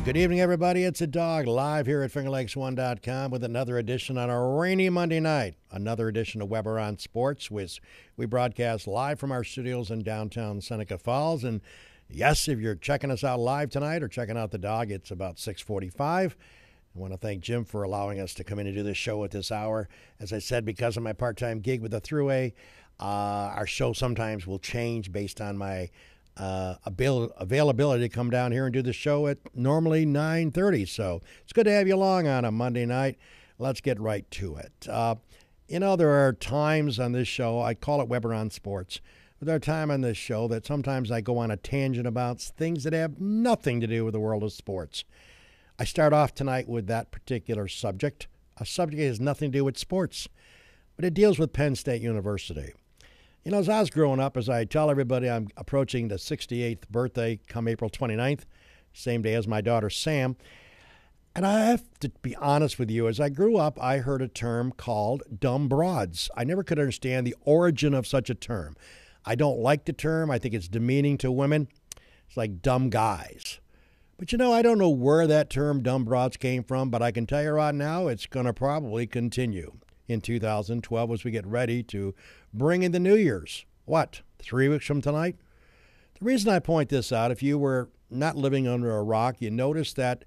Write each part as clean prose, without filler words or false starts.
Good evening, everybody. It's a dog live here at FingerLakes1.com with another edition on a rainy Monday night. Another edition of Weber on Sports, which we broadcast live from our studios in downtown Seneca Falls. And yes, if you're checking us out live tonight or checking out the dog, it's about 6:45. I want to thank Jim for allowing us to come in and do this show at this hour. As I said, because of my part-time gig with the Thruway, our show sometimes will change based on my availability to come down here and do the show at normally 9:30. So it's good to have you along on a Monday night. Let's get right to it. There are times on this show, I call it Weber on Sports, but there are times on this show that sometimes I go on a tangent about things that have nothing to do with the world of sports. I start off tonight with that particular subject. A subject that has nothing to do with sports, but it deals with Penn State University. As I was growing up, as I tell everybody, I'm approaching the 68th birthday come April 29th, same day as my daughter Sam. And I have to be honest with you, as I grew up, I heard a term called dumb broads. I never could understand the origin of such a term. I don't like the term. I think it's demeaning to women. It's like dumb guys. But I don't know where that term dumb broads came from, but I can tell you right now it's going to probably continue in 2012 as we get ready to bring in the New Year's. 3 weeks from tonight? The reason I point this out, if you were not living under a rock, you notice that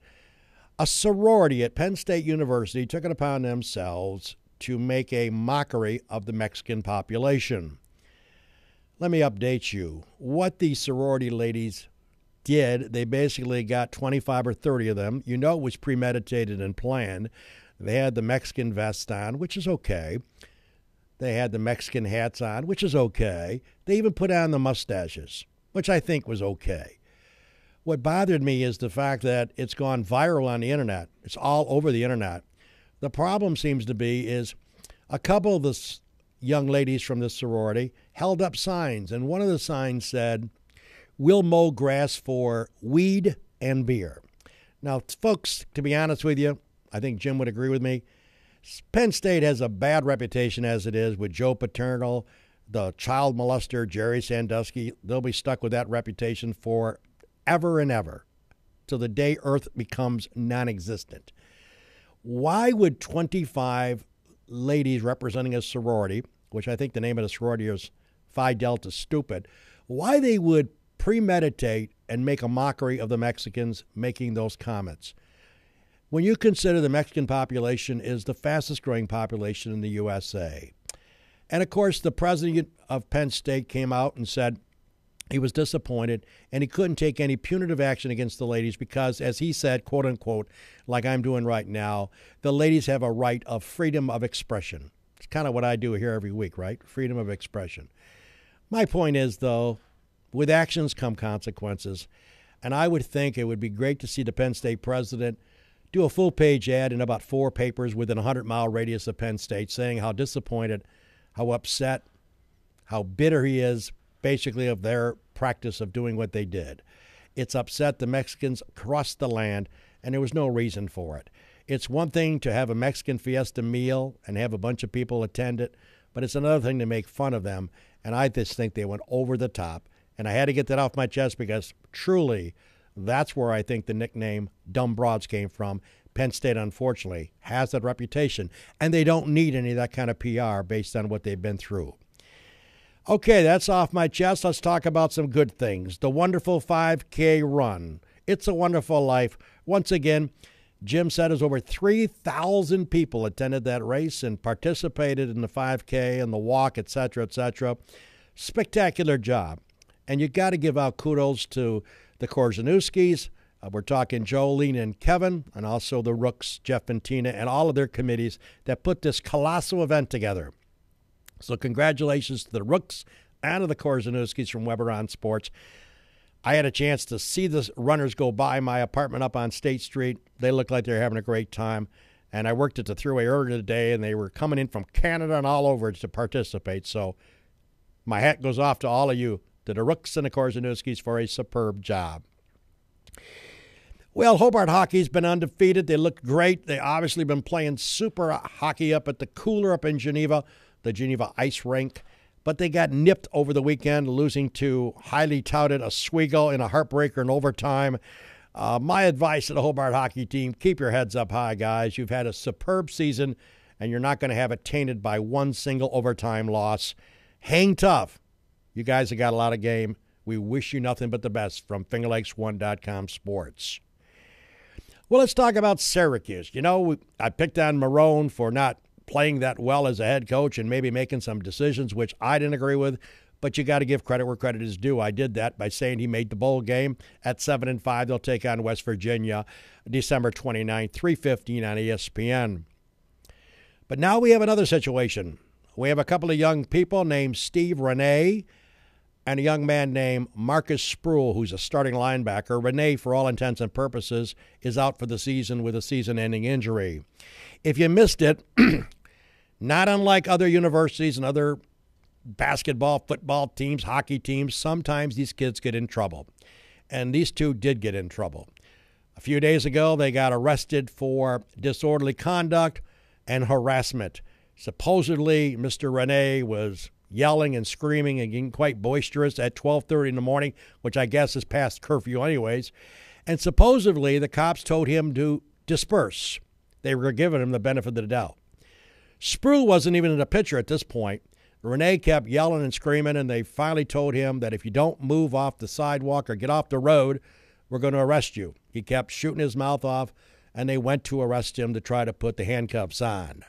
a sorority at Penn State University took it upon themselves to make a mockery of the Mexican population. Let me update you. What the sorority ladies did, they basically got 25 or 30 of them. It was premeditated and planned. They had the Mexican vests on, which is okay. They had the Mexican hats on, which is okay. They even put on the mustaches, which I think was okay. What bothered me is the fact that it's gone viral on the internet. It's all over the internet. The problem seems to be is a couple of the young ladies from this sorority held up signs, and one of the signs said, "We'll mow grass for weed and beer." Now, folks, to be honest with you, I think Jim would agree with me. Penn State has a bad reputation as it is with Joe Paterno, the child molester, Jerry Sandusky. They'll be stuck with that reputation for ever and ever till the day Earth becomes non-existent. Why would 25 ladies representing a sorority, which I think the name of the sorority is Phi Delta Stupid, why they would premeditate and make a mockery of the Mexicans making those comments? When you consider the Mexican population is the fastest growing population in the USA. And of course, the president of Penn State came out and said he was disappointed and he couldn't take any punitive action against the ladies because, as he said, quote unquote, like I'm doing right now, the ladies have a right of freedom of expression. It's kind of what I do here every week, right? Freedom of expression. My point is, though, with actions come consequences. And I would think it would be great to see the Penn State president do a full-page ad in about 4 papers within a 100-mile radius of Penn State saying how disappointed, how upset, how bitter he is, basically, of their practice of doing what they did. It's upset the Mexicans across the land, and there was no reason for it. It's one thing to have a Mexican fiesta meal and have a bunch of people attend it, but it's another thing to make fun of them, and I just think they went over the top. And I had to get that off my chest because truly that's where I think the nickname Dumb Broads came from. Penn State, unfortunately, has that reputation, and they don't need any of that kind of PR based on what they've been through. Okay, that's off my chest. Let's talk about some good things. The wonderful 5K run. It's a Wonderful Life. Once again, Jim said as over 3,000 people attended that race and participated in the 5K and the walk, et cetera, et cetera. Spectacular job. And you got to give out kudos to the Korzeniewskis. We're talking Jolene and Kevin, and also the Rooks, Jeff and Tina, and all of their committees that put this colossal event together. So congratulations to the Rooks and to the Korzeniewskis from Weber on Sports. I had a chance to see the runners go by my apartment up on State Street. They looked like they were having a great time. And I worked at the Thruway earlier today, and they were coming in from Canada and all over to participate. So my hat goes off to all of you, to the Rooks and the Korzeniewskis, for a superb job. Well, Hobart hockey's been undefeated. They look great. They obviously been playing super hockey up at the cooler up in Geneva, the Geneva ice rink. But they got nipped over the weekend, losing to highly touted Oswego in a heartbreaker in overtime. My advice to the Hobart hockey team, keep your heads up high, guys. You've had a superb season, and you're not going to have it tainted by one single overtime loss. Hang tough. You guys have got a lot of game. We wish you nothing but the best from FingerLakes1.com Sports. Well, let's talk about Syracuse. You know, I picked on Marone for not playing that well as a head coach and maybe making some decisions which I didn't agree with, but you got to give credit where credit is due. I did that by saying he made the bowl game. At 7-5, they'll take on West Virginia December 29th, 3:15 on ESPN. But now we have another situation. We have a couple of young people named Steve Rene and a young man named Marcus Sproul, who's a starting linebacker. Rene, for all intents and purposes, is out for the season with a season-ending injury. If you missed it, not unlike other universities and other basketball, football teams, hockey teams, sometimes these kids get in trouble. And these two did get in trouble. A few days ago, they got arrested for disorderly conduct and harassment. Supposedly, Mr. Rene was yelling and screaming and getting quite boisterous at 12:30 in the morning, which I guess is past curfew anyways. And supposedly, the cops told him to disperse. They were giving him the benefit of the doubt. Sproul wasn't even in the picture at this point. Rene kept yelling and screaming, and they finally told him that if you don't move off the sidewalk or get off the road, we're going to arrest you. He kept shooting his mouth off, and they went to arrest him to try to put the handcuffs on.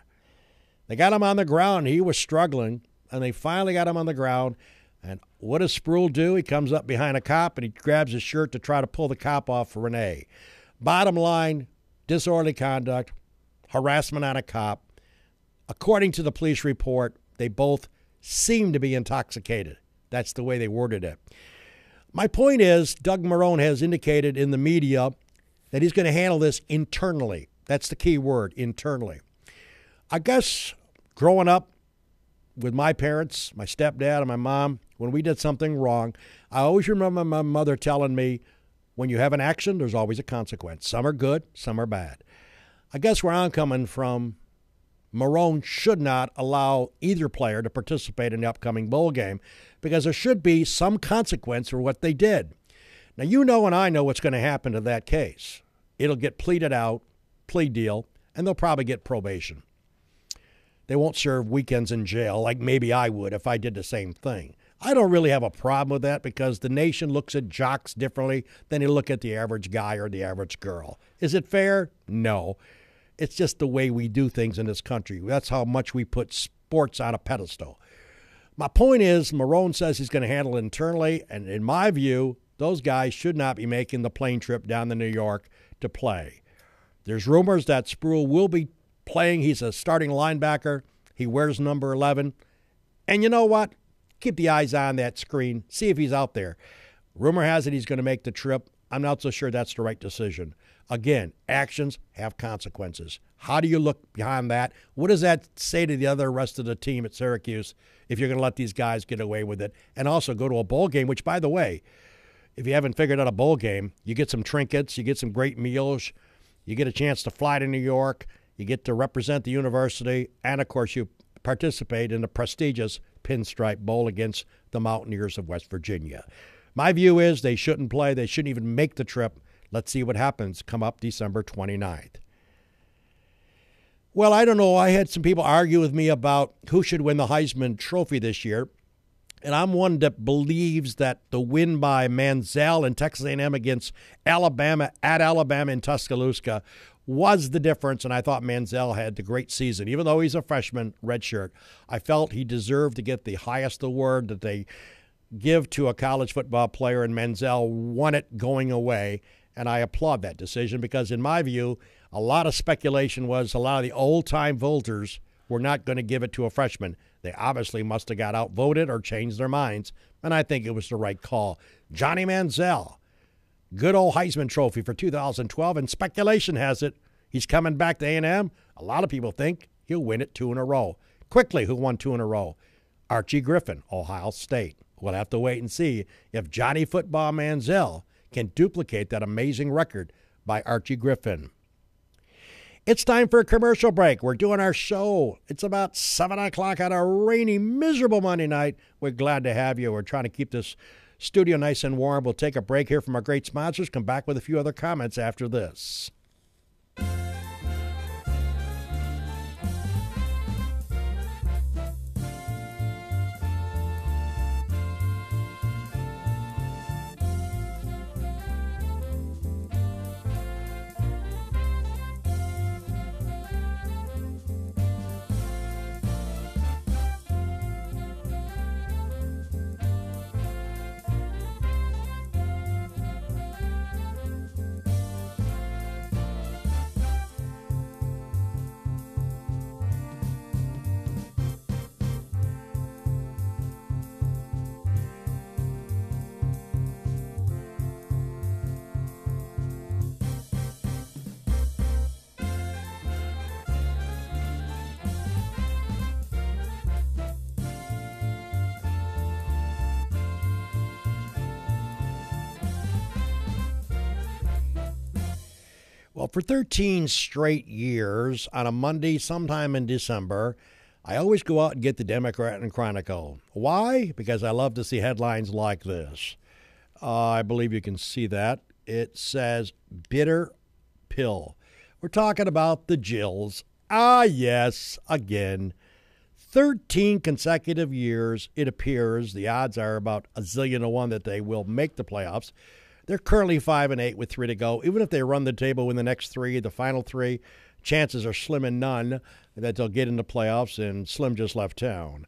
They got him on the ground. He was struggling, and they finally got him on the ground. And what does Sproul do? He comes up behind a cop, and he grabs his shirt to try to pull the cop off for Rene. Bottom line, disorderly conduct, harassment on a cop. According to the police report, they both seem to be intoxicated. That's the way they worded it. My point is, Doug Marone has indicated in the media that he's going to handle this internally. That's the key word, internally. I guess growing up with my parents, my stepdad and my mom, when we did something wrong, I always remember my mother telling me, when you have an action, there's always a consequence. Some are good, some are bad. I guess where I'm coming from, Marone should not allow either player to participate in the upcoming bowl game because there should be some consequence for what they did. Now, you know and I know what's going to happen to that case. It'll get pleaded out, plea deal, and they'll probably get probation. They won't serve weekends in jail like maybe I would if I did the same thing. I don't really have a problem with that because the nation looks at jocks differently than they look at the average guy or the average girl. Is it fair? No. It's just the way we do things in this country. That's how much we put sports on a pedestal. My point is, Marone says he's going to handle it internally, and in my view, those guys should not be making the plane trip down to New York to play. There's rumors that Sproul will be playing. He's a starting linebacker. He wears number 11. And you know what? Keep the eyes on that screen. See if he's out there. Rumor has it he's going to make the trip. I'm not so sure that's the right decision. Again, actions have consequences. How do you look behind that? What does that say to the rest of the team at Syracuse if you're going to let these guys get away with it and also go to a bowl game, which, by the way, if you haven't figured out a bowl game, you get some trinkets, you get some great meals, you get a chance to fly to New York, you get to represent the university, and, of course, you participate in the prestigious Pinstripe Bowl against the Mountaineers of West Virginia. My view is they shouldn't play. They shouldn't even make the trip. Let's see what happens come up December 29th. Well, I don't know. I had some people argue with me about who should win the Heisman Trophy this year. And I'm one that believes that the win by Manziel and Texas A&M against Alabama at Alabama in Tuscaloosa was the difference. And I thought Manziel had the great season. Even though he's a freshman redshirt, I felt he deserved to get the highest award that they give to a college football player. And Manziel won it going away. And I applaud that decision because, in my view, a lot of speculation was a lot of the old-time voters were not going to give it to a freshman. They obviously must have got outvoted or changed their minds, and I think it was the right call. Johnny Manziel, good old Heisman Trophy for 2012, and speculation has it he's coming back to A&M. A lot of people think he'll win it 2 in a row. Quickly, who won 2 in a row? Archie Griffin, Ohio State. We'll have to wait and see if Johnny Football Manziel can duplicate that amazing record by Archie Griffin. It's time for a commercial break. We're doing our show. It's about 7 o'clock on a rainy, miserable Monday night. We're glad to have you. We're trying to keep this Studio nice and warm. We'll take a break here from our great sponsors. Come back with a few other comments after this. Well, for 13 straight years, on a Monday sometime in December, I always go out and get the Democrat and Chronicle. Why? Because I love to see headlines like this. I believe you can see that. It says, bitter pill. We're talking about the Jills. Ah, yes, again. 13 consecutive years, it appears. The odds are about a zillion to one that they will make the playoffs. They're currently 5-8 with 3 to go. Even if they run the table in the next 3, the final 3, chances are slim and none that they'll get into playoffs, and Slim just left town.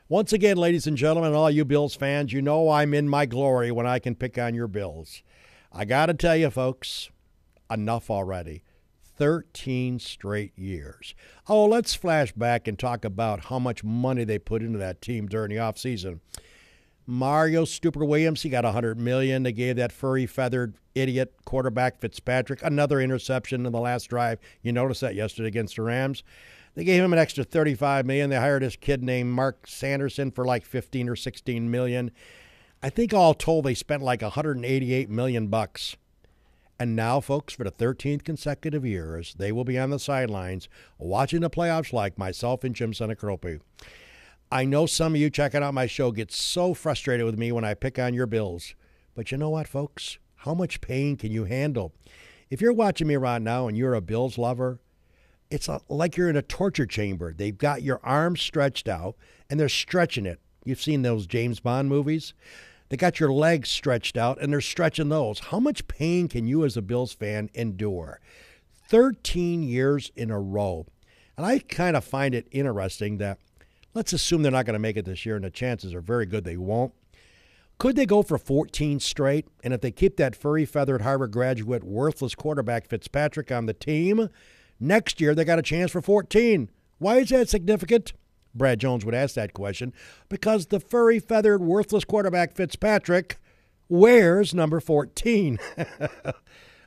Once again, ladies and gentlemen, all you Bills fans, you know I'm in my glory when I can pick on your Bills. I got to tell you, folks, enough already. 13 straight years. Oh, let's flash back and talk about how much money they put into that team during the offseason. Mario Stupor Williams, he got $100 million. They gave that furry-feathered idiot quarterback Fitzpatrick another interception in the last drive. You noticed that yesterday against the Rams. They gave him an extra $35 million. They hired this kid named Mark Sanderson for like $15 or $16 million. I think all told they spent like $188 million. And now, folks, for the 13th consecutive years, they will be on the sidelines watching the playoffs like myself and Jim Senecrope. I know some of you checking out my show get so frustrated with me when I pick on your Bills. But you know what, folks? How much pain can you handle? If you're watching me right now and you're a Bills lover, it's like you're in a torture chamber. They've got your arms stretched out, and they're stretching it. You've seen those James Bond movies? They got your legs stretched out, and they're stretching those. How much pain can you as a Bills fan endure? 13 years in a row. And I kind of find it interesting that let's assume they're not going to make it this year, and the chances are very good they won't. Could they go for 14 straight? And if they keep that furry-feathered Harvard graduate, worthless quarterback Fitzpatrick on the team, next year they got a chance for 14. Why is that significant? Brad Jones would ask that question. Because the furry-feathered, worthless quarterback Fitzpatrick wears number 14.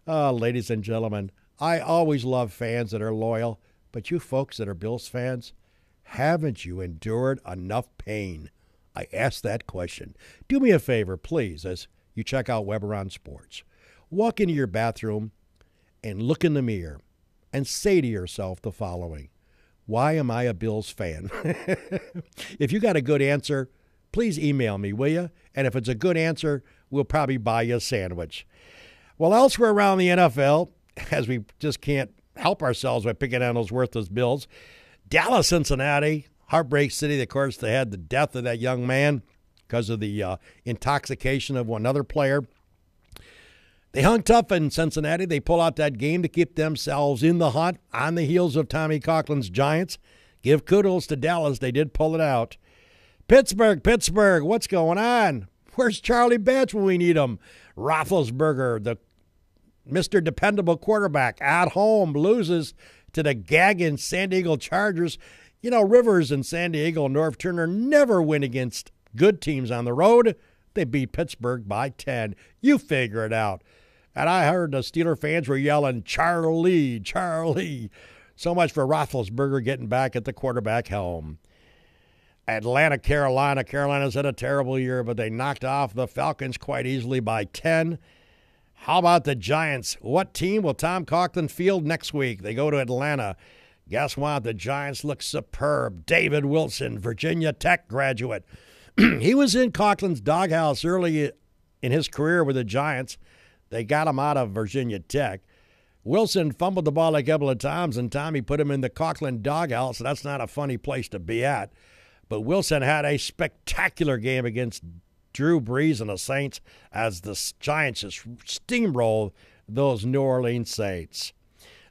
Ladies and gentlemen, I always love fans that are loyal, but you folks that are Bills fans, haven't you endured enough pain? I ask that question. Do me a favor, please, as you check out Weber on Sports. Walk into your bathroom and look in the mirror and say to yourself the following: why am I a Bills fan? If you got a good answer, please email me, will you? And if it's a good answer, we'll probably buy you a sandwich. Well, elsewhere around the NFL, as we just can't help ourselves by picking on those worthless Bills, Dallas, Cincinnati, heartbreak city. Of course, they had the death of that young man because of the intoxication of one other player. They hung tough in Cincinnati. They pull out that game to keep themselves in the hunt on the heels of Tommy Coughlin's Giants. Give kudos to Dallas. They did pull it out. Pittsburgh, what's going on? Where's Charlie Batch when we need him? Roethlisberger, the Mr. Dependable quarterback, at home loses to the gagging San Diego Chargers. You know, Rivers and San Diego and Norv Turner never win against good teams on the road. They beat Pittsburgh by 10. You figure it out. And I heard the Steeler fans were yelling, Charlie, Charlie. So much for Roethlisberger getting back at the quarterback helm. Atlanta, Carolina. Carolina's had a terrible year, but they knocked off the Falcons quite easily by 10. How about the Giants? What team will Tom Coughlin field next week? They go to Atlanta. Guess what? The Giants look superb. David Wilson, Virginia Tech graduate. He was in Coughlin's doghouse early in his career with the Giants. They got him out of Virginia Tech. Wilson fumbled the ball a couple of times, and Tommy put him in the Coughlin doghouse, so that's not a funny place to be at. But Wilson had a spectacular game against Drew Brees and the Saints as the Giants just steamrolled those New Orleans Saints.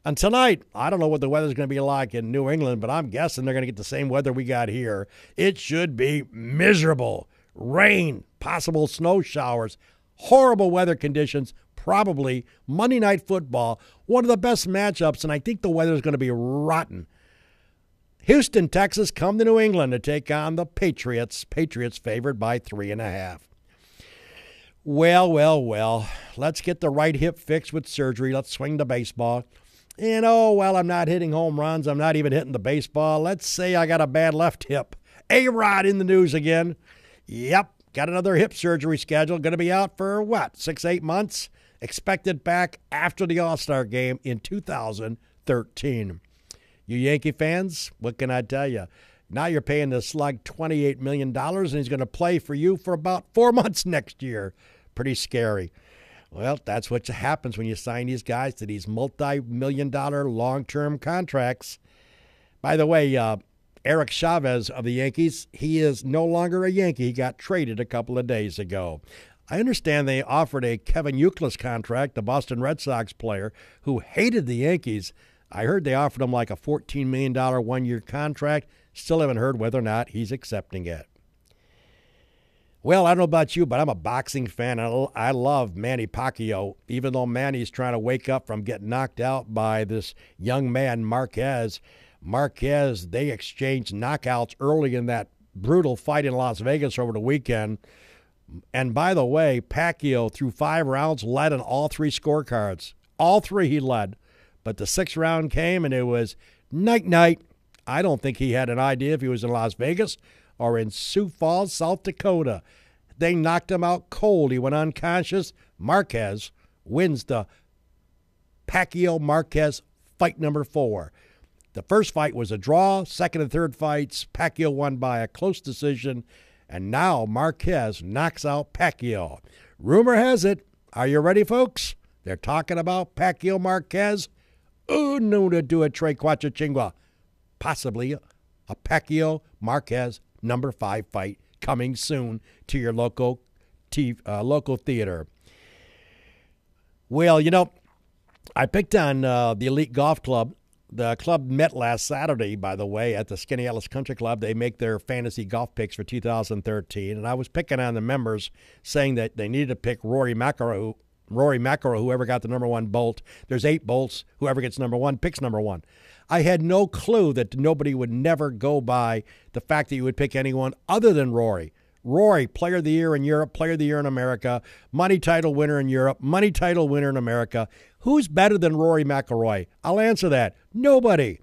And tonight, I don't know what the weather's going to be like in New England, but I'm guessing they're going to get the same weather we got here. It should be miserable. Rain, possible snow showers, horrible weather conditions, probably Monday Night Football, one of the best matchups, and I think the weather's going to be rotten. Houston, Texas, come to New England to take on the Patriots. Patriots favored by 3.5. Well, let's get the right hip fixed with surgery. Let's swing the baseball. And I'm not hitting home runs. I'm not even hitting the baseball. Let's say I got a bad left hip. A-Rod in the news again. Yep, got another hip surgery scheduled. Going to be out for 6-8 months? Expected back after the All-Star game in 2013. You Yankee fans, what can I tell you? Now you're paying the slug $28 million, and he's going to play for you for about 4 months next year. Pretty scary. Well, that's what happens when you sign these guys to these multi-million-dollar long-term contracts. By the way, Eric Chavez of the Yankees, he is no longer a Yankee. He got traded a couple of days ago. I understand they offered a Kevin Youkilis contract, the Boston Red Sox player, who hated the Yankees. I heard they offered him like a $14 million one-year contract. Still haven't heard whether or not he's accepting it. Well, I don't know about you, but I'm a boxing fan. I love Manny Pacquiao, even though Manny's trying to wake up from getting knocked out by this young man, Marquez. They exchanged knockouts early in that brutal fight in Las Vegas over the weekend. And by the way, Pacquiao, through 5 rounds, led on all 3 scorecards. All 3 he led. But the 6th round came, and it was night-night. I don't think he had an idea if he was in Las Vegas or in Sioux Falls, South Dakota. They knocked him out cold. He went unconscious. Marquez wins the Pacquiao-Marquez fight number 4. The first fight was a draw. Second and third fights, Pacquiao won by a close decision. And now Marquez knocks out Pacquiao. Rumor has it, are you ready, folks? They're talking about Pacquiao-Marquez. No to do a Trey Quachachingua. Possibly a Pacquiao-Marquez number 5 fight coming soon to your local theater. Well, I picked on the Elite Golf Club. The club met last Saturday, by the way, at the Skinny Ellis Country Club. They make their fantasy golf picks for 2013, and I was picking on the members, saying that they needed to pick Rory McIlroy, whoever got the number 1 bolt. There's 8 bolts. Whoever gets number 1 picks number 1. I had no clue that nobody would never go by the fact that you would pick anyone other than Rory. Rory, Player of the Year in Europe, Player of the Year in America, money title winner in Europe, money title winner in America. Who's better than Rory McIlroy? I'll answer that. Nobody.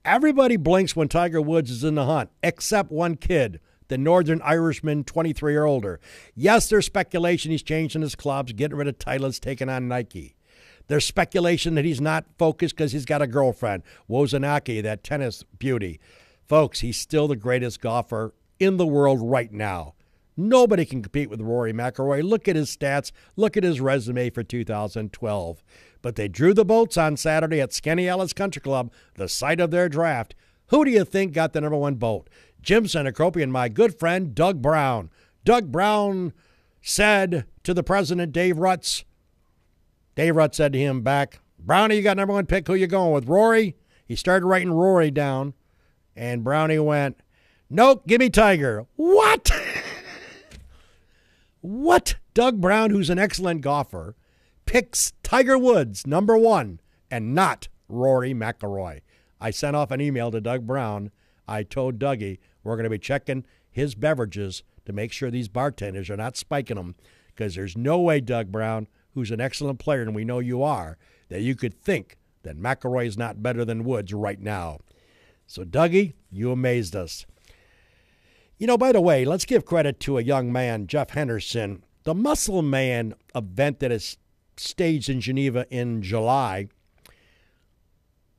Everybody blinks when Tiger Woods is in the hunt, except one kid, the Northern Irishman, 23 or older. Yes, there's speculation he's changing his clubs, getting rid of Titleist, taking on Nike. There's speculation that he's not focused because he's got a girlfriend, Wozniacki, that tennis beauty. Folks, he's still the greatest golfer in the world right now. Nobody can compete with Rory McIlroy. Look at his stats. Look at his resume for 2012. But they drew the bolts on Saturday at Skinny Ellis Country Club, the site of their draft. Who do you think got the number 1 bolt? Jim Seneca and my good friend Doug Brown. Doug Brown said to the president, Dave Rutz. Dave Rutz said to him back, Brownie, you got number 1 pick. Who you going with, Rory? He started writing Rory down, and Brownie went, nope, give me Tiger. What? What? Doug Brown, who's an excellent golfer, picks Tiger Woods number 1 and not Rory McIlroy. I sent off an email to Doug Brown. I told Dougie we're going to be checking his beverages to make sure these bartenders are not spiking them, because there's no way, Doug Brown, who's an excellent player, and we know you are, that you could think that McIlroy is not better than Woods right now. So, Dougie, you amazed us. By the way, let's give credit to a young man, Jeff Henderson. The Muscle Man event that is staged in Geneva in July,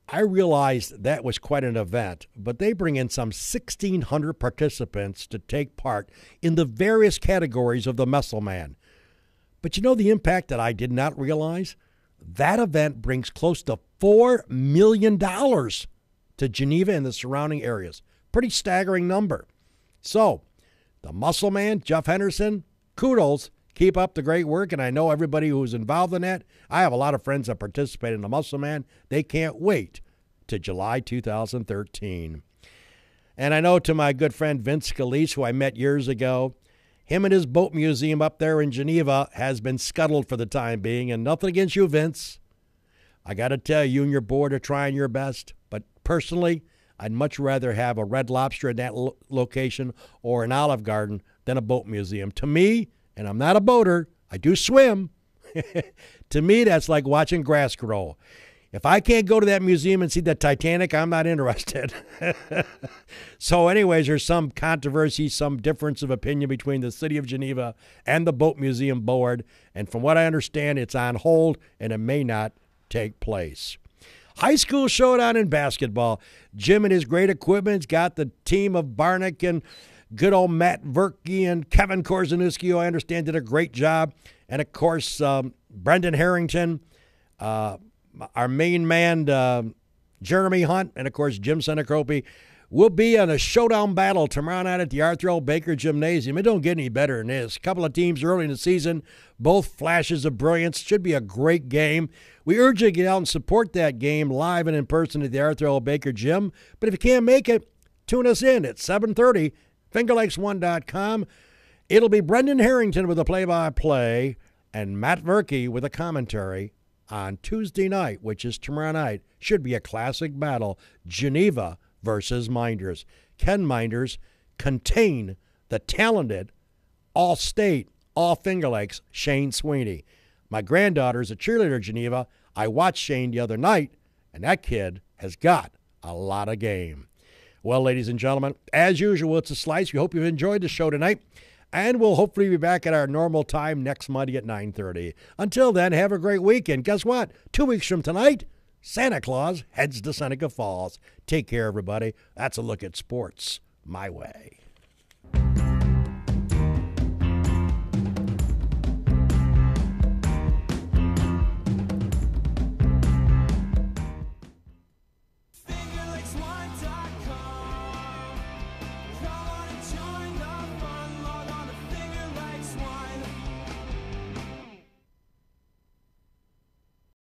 I realized that was quite an event, but they bring in some 1,600 participants to take part in the various categories of the Muscle Man. But you know the impact that I did not realize? That event brings close to $4 million to Geneva and the surrounding areas. Pretty staggering number. So, the muscle man, Jeff Henderson, kudos. Keep up the great work, and I know everybody who's involved in that. I have a lot of friends that participate in the Muscle Man. They can't wait to July 2013. And I know to my good friend Vince Scalise, who I met years ago, him and his boat museum up there in Geneva has been scuttled for the time being, and nothing against you, Vince. I got to tell you and your board are trying your best, but personally, I'd much rather have a Red Lobster in that location or an Olive Garden than a boat museum. To me, and I'm not a boater, I do swim. To me, that's like watching grass grow. If I can't go to that museum and see the Titanic, I'm not interested. So anyways, there's some controversy, some difference of opinion between the City of Geneva and the Boat Museum Board. And from what I understand, it's on hold and it may not take place. High school showdown in basketball. Jim and his great equipment's got the team of Barnick and good old Matt Verke and Kevin Korzanuski, who I understand did a great job. And, of course, Brendan Harrington, our main man, Jeremy Hunt, and, of course, Jim Senecropi will be in a showdown battle tomorrow night at the Arthur L. Baker Gymnasium. It don't get any better than this. A couple of teams early in the season, both flashes of brilliance. Should be a great game. We urge you to get out and support that game live and in person at the Arthur L. Baker Gym. But if you can't make it, tune us in at 7:30. FingerLakes1.com. It'll be Brendan Harrington with a play-by-play and Matt Verke with a commentary on Tuesday night, which is tomorrow night. Should be a classic battle, Geneva versus Mynderse. Can Mynderse contain the talented all-state, all-Finger Lakes Shane Sweeney? My granddaughter's a cheerleader at Geneva. I watched Shane the other night, and that kid has got a lot of game. Well, ladies and gentlemen, as usual, it's a slice. We hope you've enjoyed the show tonight, and we'll hopefully be back at our normal time next Monday at 9:30. Until then, have a great weekend. Guess what? 2 weeks from tonight, Santa Claus heads to Seneca Falls. Take care, everybody. That's a look at sports my way.